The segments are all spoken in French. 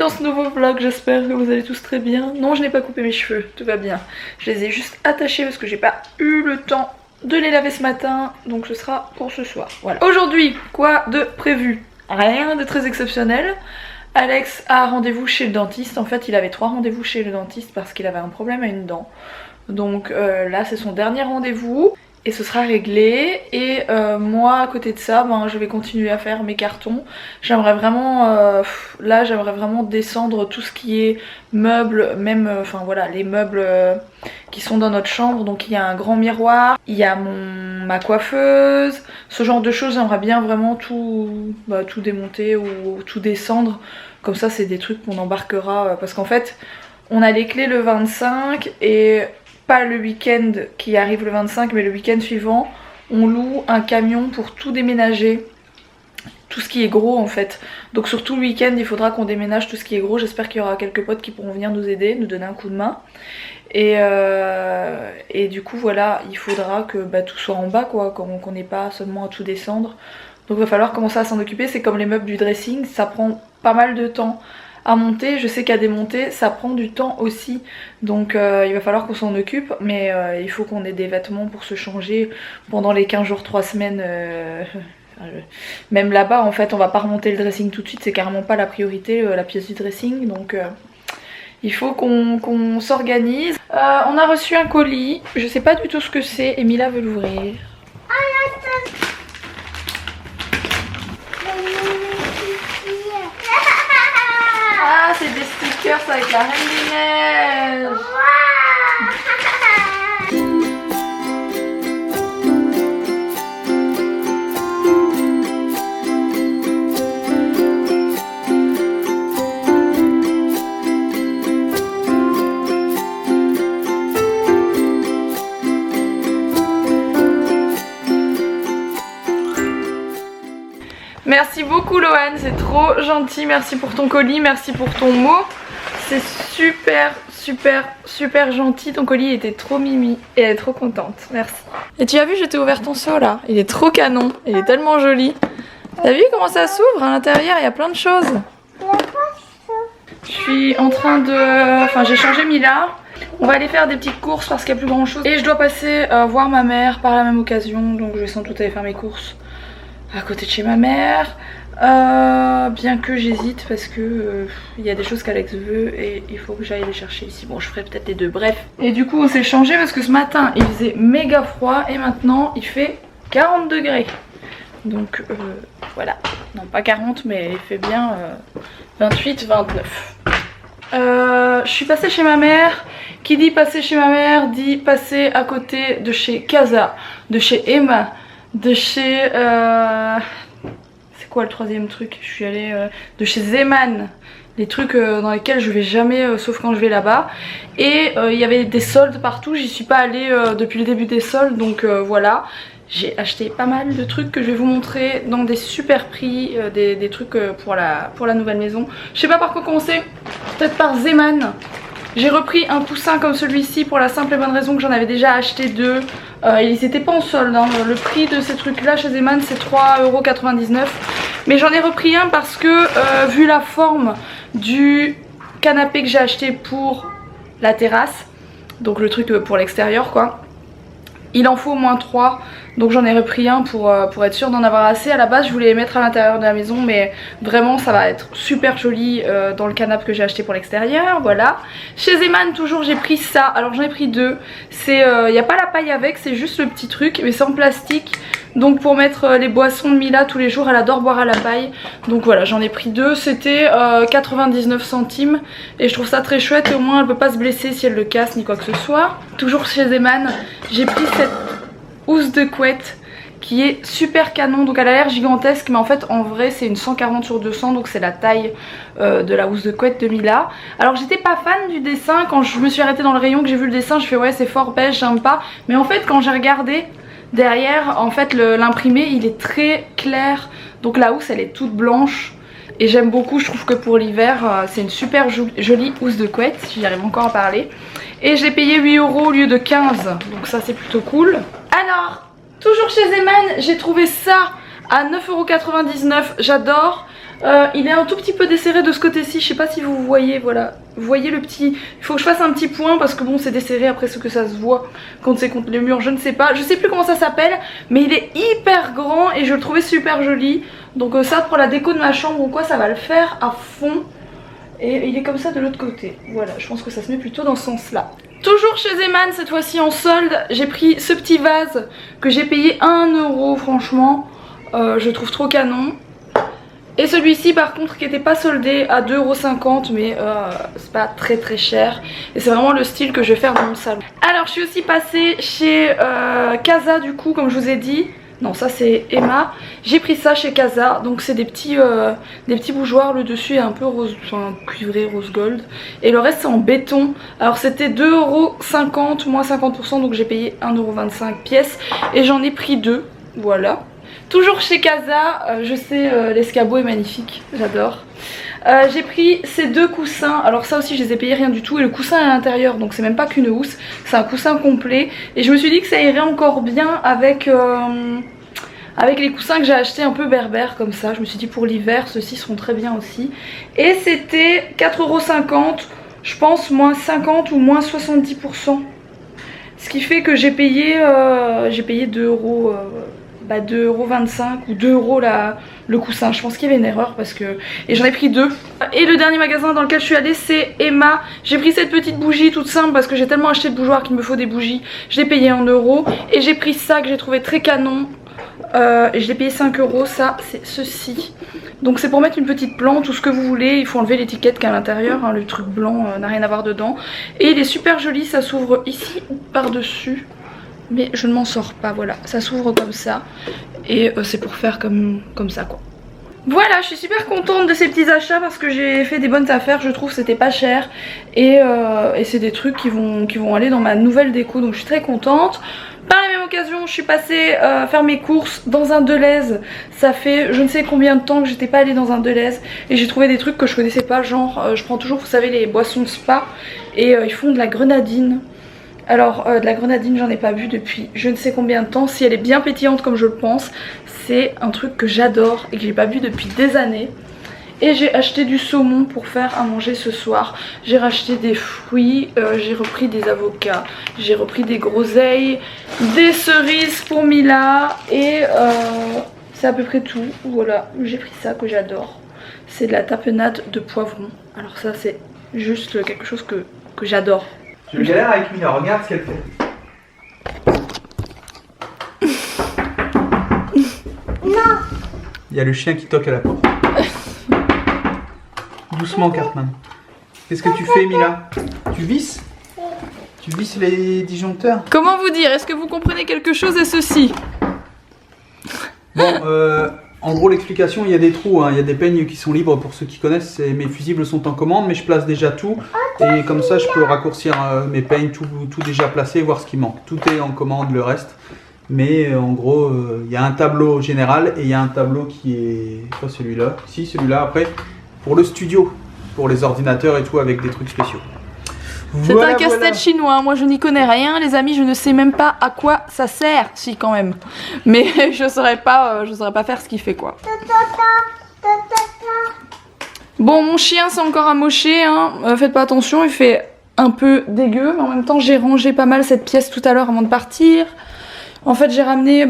dans ce nouveau vlog, j'espère que vous allez tous très bien. Non, je n'ai pas coupé mes cheveux, tout va bien. Je les ai juste attachés parce que j'ai pas eu le temps de les laver ce matin, donc ce sera pour ce soir. Voilà. Aujourd'hui, quoi de prévu? Rien de très exceptionnel. Alex a rendez-vous chez le dentiste. En fait, il avait 3 rendez-vous chez le dentiste parce qu'il avait un problème à une dent. Donc là, c'est son dernier rendez-vous. Et ce sera réglé. Et moi à côté de ça, ben, je vais continuer à faire mes cartons. J'aimerais vraiment là j'aimerais vraiment descendre tout ce qui est meubles, même enfin voilà les meubles qui sont dans notre chambre. Donc il y a un grand miroir, il y a ma coiffeuse, ce genre de choses. J'aimerais bien vraiment tout démonter ou tout descendre. Comme ça c'est des trucs qu'on embarquera parce qu'en fait on a les clés le 25 et pas le week-end qui arrive le 25 mais le week-end suivant on loue un camion pour tout déménager, tout ce qui est gros en fait. Donc sur tout le week-end il faudra qu'on déménage tout ce qui est gros. J'espère qu'il y aura quelques potes qui pourront venir nous aider, nous donner un coup de main. Et du coup voilà, il faudra que tout soit en bas quoi, qu'on n'ait pas seulement à tout descendre. Donc il va falloir commencer à s'en occuper. C'est comme les meubles du dressing, ça prend pas mal de temps à monter. Je sais qu'à démonter ça prend du temps aussi, donc il va falloir qu'on s'en occupe. Mais il faut qu'on ait des vêtements pour se changer pendant les 15 jours, 3 semaines. Même là-bas en fait on va pas remonter le dressing tout de suite, c'est carrément pas la priorité la pièce du dressing. Donc il faut qu'on s'organise. On a reçu un colis, je sais pas du tout ce que c'est. Emilia veut l'ouvrir. Ah, c'est des stickers avec la Reine des Neiges. Merci beaucoup Loane, c'est trop gentil, merci pour ton colis, merci pour ton mot. C'est super gentil, ton colis était trop mimi et elle est trop contente, merci. Et tu as vu, je t'ai ouvert ton seau là, il est trop canon, il est tellement joli. T'as vu comment ça s'ouvre à l'intérieur, il y a plein de choses. Je suis en train de... Enfin j'ai changé Mila. On va aller faire des petites courses parce qu'il n'y a plus grand chose. Et je dois passer voir ma mère par la même occasion, donc je vais sans doute aller faire mes courses à côté de chez ma mère, bien que j'hésite parce que il y a des choses qu'Alex veut et il faut que j'aille les chercher ici. Bon, je ferai peut-être les deux, bref. Et du coup on s'est changé parce que ce matin il faisait méga froid et maintenant il fait 40 degrés. Donc voilà, non pas 40 mais il fait bien 28, 29. Je suis passée chez ma mère. Qui dit passer chez ma mère dit passer à côté de chez Casa, de chez Emma, de chez c'est quoi le troisième truc? Je suis allée de chez Zeman, les trucs dans lesquels je vais jamais sauf quand je vais là-bas. Et il y avait des soldes partout, j'y suis pas allée depuis le début des soldes. Donc voilà, j'ai acheté pas mal de trucs que je vais vous montrer dans des super prix, des trucs pour la nouvelle maison. Je sais pas par quoi commencer, peut-être par Zeman. J'ai repris un coussin comme celui-ci pour la simple et bonne raison que j'en avais déjà acheté 2. Ils étaient pas en solde, hein. Le prix de ces trucs là chez Zeman c'est 3,99 €. Mais j'en ai repris un parce que vu la forme du canapé que j'ai acheté pour la terrasse, donc le truc pour l'extérieur quoi, il en faut au moins 3. Donc j'en ai repris un pour être sûre d'en avoir assez. À la base je voulais les mettre à l'intérieur de la maison, mais vraiment ça va être super joli dans le canapé que j'ai acheté pour l'extérieur. Voilà. Chez Zeman toujours j'ai pris ça. Alors j'en ai pris 2. C'est y a pas la paille avec, c'est juste le petit truc, mais c'est en plastique. Donc pour mettre les boissons de Mila tous les jours, elle adore boire à la paille. Donc voilà, j'en ai pris 2. C'était 99 centimes et je trouve ça très chouette. Au moins elle peut pas se blesser si elle le casse ni quoi que ce soit. Toujours chez Zeman, j'ai pris cette housse de couette qui est super canon. Donc elle a l'air gigantesque mais en fait en vrai c'est une 140 sur 200, donc c'est la taille de la housse de couette de Mila. Alors j'étais pas fan du dessin, quand je me suis arrêtée dans le rayon que j'ai vu le dessin je fais ouais c'est fort beige, j'aime pas. Mais en fait quand j'ai regardé derrière, en fait l'imprimé il est très clair, donc la housse elle est toute blanche et j'aime beaucoup. Je trouve que pour l'hiver c'est une super jolie housse de couette, j'y arrive encore à parler. Et je l'ai payé 8 € au lieu de 15, donc ça c'est plutôt cool. Alors toujours chez Zeman j'ai trouvé ça à 9,99 €, j'adore. Il est un tout petit peu desserré de ce côté-ci, je sais pas si vous voyez, voilà. Vous voyez le petit... Il faut que je fasse un petit point parce que bon c'est desserré après ce que ça se voit quand c'est contre le mur, je ne sais pas. Je sais plus comment ça s'appelle, mais il est hyper grand et je le trouvais super joli. Donc ça pour la déco de ma chambre ou quoi, ça va le faire à fond. Et il est comme ça de l'autre côté. Voilà, je pense que ça se met plutôt dans ce sens-là. Toujours chez Zeman, cette fois-ci en solde, j'ai pris ce petit vase que j'ai payé 1 €, franchement. Je trouve trop canon. Et celui-ci par contre qui n'était pas soldé à 2,50 €, mais c'est pas très très cher. Et c'est vraiment le style que je vais faire dans mon salon. Alors je suis aussi passée chez Casa du coup, comme je vous ai dit. Non, ça c'est Emma. J'ai pris ça chez Casa. Donc c'est des petits bougeoirs. Le dessus est un peu rose, enfin cuivré, rose gold. Et le reste c'est en béton. Alors c'était 2,50 €, moins 50%. Donc j'ai payé 1,25 € pièce. Et j'en ai pris 2. Voilà. Toujours chez Casa. Je sais, l'escabeau est magnifique. J'adore. J'ai pris ces 2 coussins. Alors ça aussi je les ai payés rien du tout. Et le coussin est à l'intérieur. Donc c'est même pas qu'une housse. C'est un coussin complet. Et je me suis dit que ça irait encore bien avec les coussins que j'ai achetés un peu berbères comme ça. Je me suis dit pour l'hiver ceux-ci seront très bien aussi. Et c'était 4,50 €. Je pense moins 50 ou moins 70%. Ce qui fait que j'ai payé 2 €. 2,25 € ou 2 € le coussin. Je pense qu'il y avait une erreur parce que... Et j'en ai pris 2. Et le dernier magasin dans lequel je suis allée c'est Emma. J'ai pris cette petite bougie toute simple parce que j'ai tellement acheté de bougeoirs qu'il me faut des bougies. Je l'ai payé 1 €. Et j'ai pris ça que j'ai trouvé très canon. Et je l'ai payé 5 €. Ça c'est ceci. Donc c'est pour mettre une petite plante ou ce que vous voulez. Il faut enlever l'étiquette qui est à l'intérieur. Hein. Le truc blanc n'a rien à voir dedans. Et il est super joli. Ça s'ouvre ici ou par dessus. Mais je ne m'en sors pas, voilà, ça s'ouvre comme ça. Et c'est pour faire comme ça quoi. Voilà, je suis super contente de ces petits achats parce que j'ai fait des bonnes affaires, je trouve, c'était pas cher. Et c'est des trucs qui vont aller dans ma nouvelle déco, donc je suis très contente. Par la même occasion, je suis passée faire mes courses dans un Delhaize. Ça fait je ne sais combien de temps que j'étais pas allée dans un Delhaize. Et j'ai trouvé des trucs que je connaissais pas, genre je prends toujours, vous savez, les boissons spa. Et ils font de la grenadine. Alors de la grenadine j'en ai pas bu depuis je ne sais combien de temps. Si elle est bien pétillante comme je le pense, c'est un truc que j'adore et que j'ai pas bu depuis des années. Et j'ai acheté du saumon pour faire à manger ce soir. J'ai racheté des fruits, j'ai repris des avocats, j'ai repris des groseilles, des cerises pour Mila. Et c'est à peu près tout. Voilà, j'ai pris ça que j'adore. C'est de la tapenade de poivron. Alors ça c'est juste quelque chose que j'adore. Je galère avec Mila, regarde ce qu'elle fait. Non. Il y a le chien qui toque à la porte. Doucement Cartman. Qu'est-ce que tu fais Mila? Tu visses? Tu visses les disjoncteurs? Comment vous dire? Est-ce que vous comprenez quelque chose de ceci? Bon, en gros l'explication, il y a des trous, hein. Il y a des peignes qui sont libres pour ceux qui connaissent. Mes fusibles sont en commande mais je place déjà tout. Et comme ça je peux raccourcir mes peignes, tout déjà placé, voir ce qui manque. Tout est en commande le reste. Mais en gros il y a un tableau général et il y a un tableau qui est... Pas celui-là, si celui-là après. Pour le studio, pour les ordinateurs et tout avec des trucs spéciaux. C'est voilà, un casse-tête chinois, moi je n'y connais rien les amis, je ne sais même pas à quoi ça sert, si quand même. Mais je saurais pas faire ce qu'il fait quoi. Bon mon chien c'est encore amoché, hein. Faites pas attention, il fait un peu dégueu, mais en même temps j'ai rangé pas mal cette pièce tout à l'heure avant de partir. En fait j'ai ramené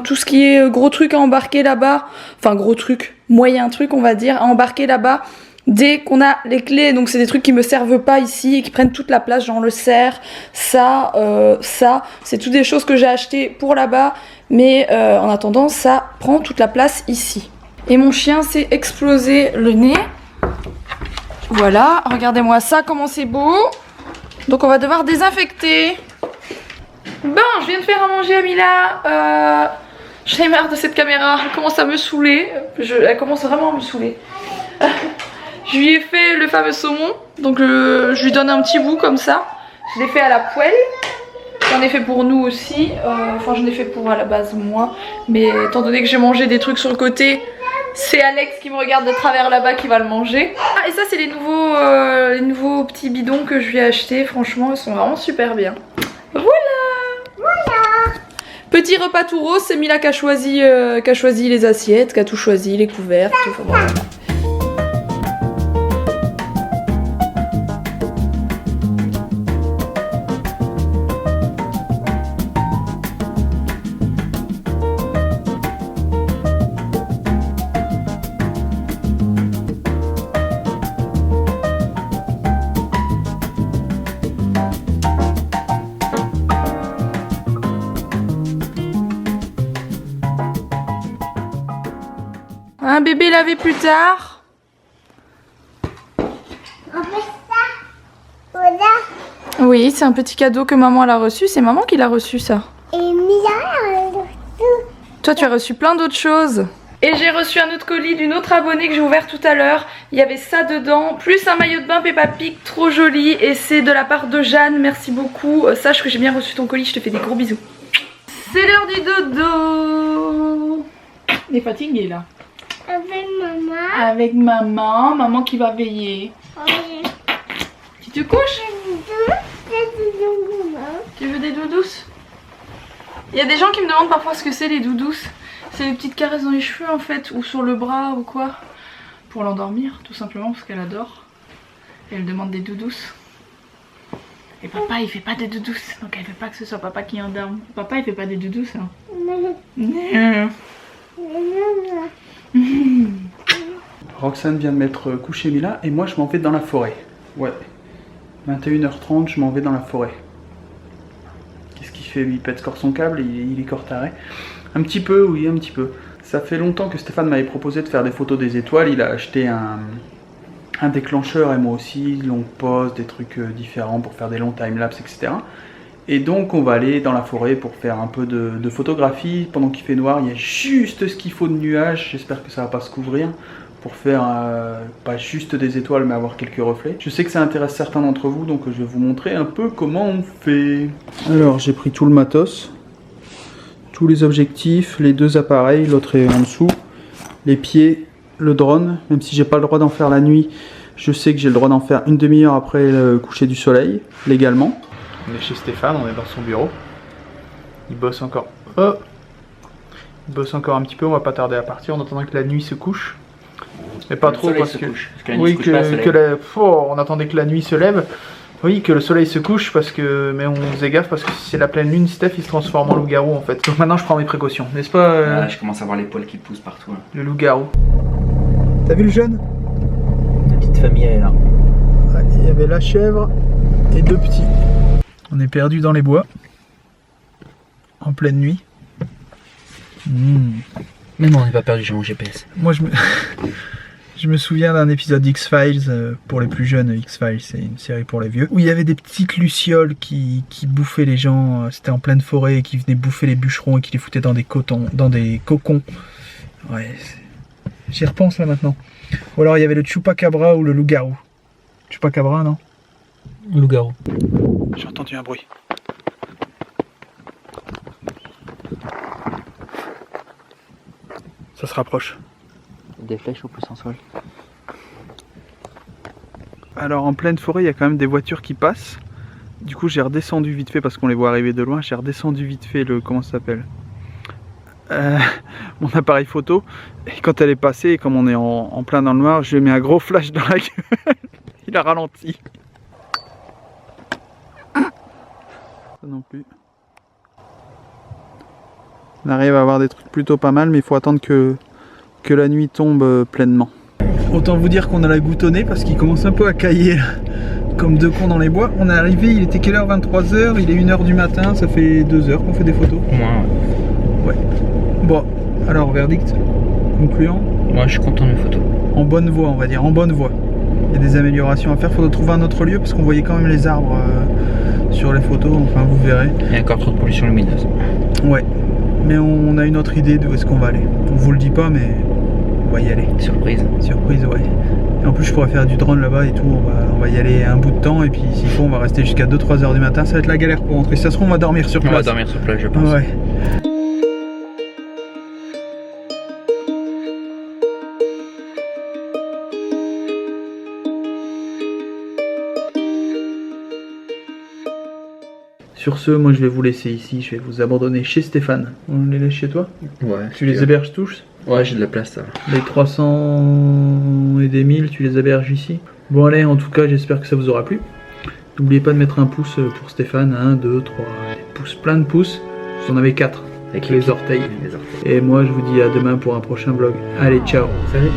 tout ce qui est gros truc à embarquer là-bas, enfin gros truc, moyen truc on va dire, à embarquer là-bas. Dès qu'on a les clés, donc c'est des trucs qui me servent pas ici et qui prennent toute la place, genre le cerf, ça, c'est toutes des choses que j'ai achetées pour là-bas, mais en attendant ça prend toute la place ici. Et mon chien s'est explosé le nez. Voilà, regardez-moi ça, comment c'est beau. Donc on va devoir désinfecter. Bon, je viens de faire à manger à Mila. J'en ai marre de cette caméra, elle commence à me saouler. Elle commence vraiment à me saouler. Je lui ai fait le fameux saumon, donc je lui donne un petit bout comme ça. Je l'ai fait à la poêle. J'en ai fait pour nous aussi. Enfin, j'en ai fait pour à la base moi. Mais étant donné que j'ai mangé des trucs sur le côté, c'est Alex qui me regarde de travers là-bas qui va le manger. Ah, et ça, c'est les nouveaux petits bidons que je lui ai achetés. Franchement, ils sont vraiment super bien. Voilà! Petit repas tout rose, c'est Mila qui a choisi les assiettes, qui a tout choisi, les couverts, tout. Enfin, voilà. Un bébé lavé plus tard. On fait ça. Voilà. Oui, c'est un petit cadeau que maman elle a reçu. C'est maman qui l'a reçu ça. Et Mia, tout. Toi, tu as reçu plein d'autres choses. Et j'ai reçu un autre colis d'une autre abonnée que j'ai ouvert tout à l'heure. Il y avait ça dedans, plus un maillot de bain Peppa Pig, trop joli. Et c'est de la part de Jeanne, merci beaucoup. Sache que j'ai bien reçu ton colis, je te fais des gros bisous. C'est l'heure du dodo. Il est fatigué là. Avec maman. Avec maman, maman qui va veiller. Oui. Tu te couches? C'est Tu veux des doudous? Il y a des gens qui me demandent parfois ce que c'est les doudous. C'est les petites caresses dans les cheveux en fait, ou sur le bras ou quoi. Pour l'endormir, tout simplement parce qu'elle adore. Et elle demande des doudous. Et papa il fait pas des doudous, donc elle veut pas que ce soit papa qui endorme. Papa il fait pas des doudous hein. Non. Roxane vient de mettre coucher Mila et moi je m'en vais dans la forêt. Ouais. 21h30, je m'en vais dans la forêt. Qu'est-ce qu'il fait? Il pète corps son câble, il est corps taré. Un petit peu, oui, un petit peu. Ça fait longtemps que Stéphane m'avait proposé de faire des photos des étoiles. Il a acheté un déclencheur et moi aussi, longue pause, des trucs différents pour faire des longs timelapses, etc. Et donc on va aller dans la forêt pour faire un peu de photographie. Pendant qu'il fait noir, il y a juste ce qu'il faut de nuages. J'espère que ça va pas se couvrir. Pour faire pas juste des étoiles mais avoir quelques reflets. Je sais que ça intéresse certains d'entre vous, donc je vais vous montrer un peu comment on fait. Alors j'ai pris tout le matos, tous les objectifs, les deux appareils, l'autre est en dessous, les pieds, le drone, même si j'ai pas le droit d'en faire la nuit, je sais que j'ai le droit d'en faire une demi-heure après le coucher du soleil, légalement. On est chez Stéphane, on est dans son bureau. Il bosse encore. Oh, il bosse encore un petit peu, on va pas tarder à partir en attendant que la nuit se couche. Mais pas trop parce que... Oui, on attendait que la nuit se lève. Oui, que le soleil se couche parce que... Mais on faisait gaffe parce que si c'est la pleine lune, Steph il se transforme en loup-garou en fait. Donc maintenant je prends mes précautions, n'est-ce pas Je commence à voir les poils qui poussent partout. Hein. Le loup-garou. T'as vu le jeune? La petite famille elle est là. Il y avait la chèvre et deux petits. On est perdu dans les bois. En pleine nuit. Mais non, on n'est pas perdu, j'ai mon GPS. Moi je me souviens d'un épisode X-Files, pour les plus jeunes. X-Files c'est une série pour les vieux, où il y avait des petites lucioles qui bouffaient les gens. C'était en pleine forêt et qui venaient bouffer les bûcherons et qui les foutaient dans des cocons. Ouais, j'y repense là maintenant. Ou alors il y avait le chupacabra ou le loup-garou. Chupacabra, non? Loup-garou. J'ai entendu un bruit. Ça se rapproche. Des flèches au plus en sol. Alors en pleine forêt, il y a quand même des voitures qui passent. Du coup, j'ai redescendu vite fait parce qu'on les voit arriver de loin. J'ai redescendu vite fait le... Comment ça s'appelle mon appareil photo. Et quand elle est passée, et comme on est en plein dans le noir, je lui ai mis un gros flash dans la gueule. Il a ralenti. Ça non plus. On arrive à avoir des trucs plutôt pas mal, mais il faut attendre que la nuit tombe pleinement. Autant vous dire qu'on a la goutte au nez parce qu'il commence un peu à cailler là, comme deux cons dans les bois. On est arrivé, il était quelle heure? 23h, il est 1h du matin, ça fait 2 heures qu'on fait des photos. Ouais. Bon, alors verdict concluant. Moi je suis content de mes photos. En bonne voie, on va dire, en bonne voie. Il y a des améliorations à faire, il faudra trouver un autre lieu parce qu'on voyait quand même les arbres sur les photos, enfin vous verrez. Il y a encore trop de pollution lumineuse. Ouais. Mais on a une autre idée d'où est-ce qu'on va aller. On vous le dit pas, mais on va y aller. Surprise. Surprise, ouais. Et en plus, je pourrais faire du drone là-bas et tout. On va y aller un bout de temps. Et puis, s'il faut, on va rester jusqu'à 2-3 heures du matin. Ça va être la galère pour rentrer. Si ça se trouve, on va dormir sur place. On va dormir sur place, je pense. Ouais. Sur ce, moi je vais vous laisser ici, je vais vous abandonner chez Stéphane. On les laisse chez toi? Ouais. Tu les héberges tous? Ouais, j'ai de la place ça. Les 300 et des 1000, tu les héberges ici? Bon allez, en tout cas j'espère que ça vous aura plu. N'oubliez pas de mettre un pouce pour Stéphane, 1, 2, 3, pouces, plein de pouces. Vous en avez 4 avec les orteils. Et moi je vous dis à demain pour un prochain vlog. Allez, ciao. Salut.